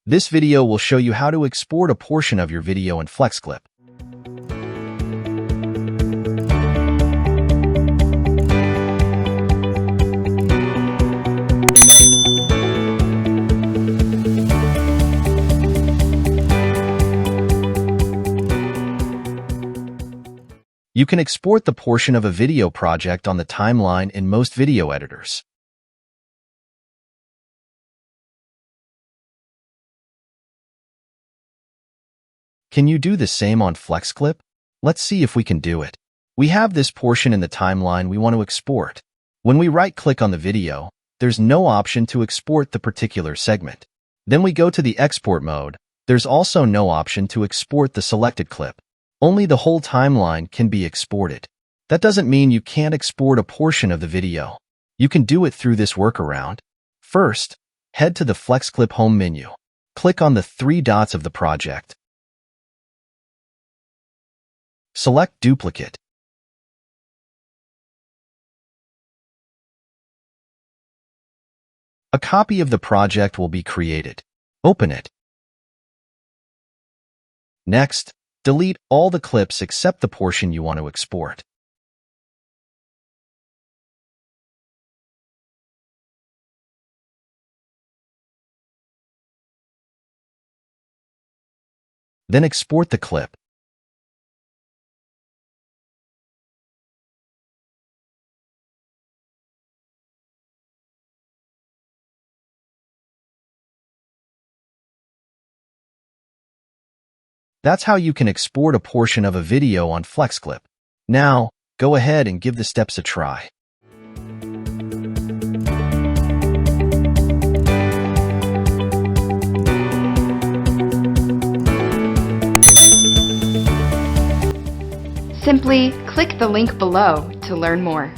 This video will show you how to export a portion of your video in Flexclip. You can export the portion of a video project on the timeline in most video editors. Can you do the same on Flexclip? Let's see if we can do it. We have this portion in the timeline we want to export. When we right-click on the video, there's no option to export the particular segment. Then we go to the export mode. There's also no option to export the selected clip. Only the whole timeline can be exported. That doesn't mean you can't export a portion of the video. You can do it through this workaround. First, head to the Flexclip Home menu. Click on the three dots of the project. Select Duplicate. A copy of the project will be created. Open it. Next, delete all the clips except the portion you want to export. Then export the clip. That's how you can export a portion of a video on Flexclip. Now, go ahead and give the steps a try. Simply click the link below to learn more.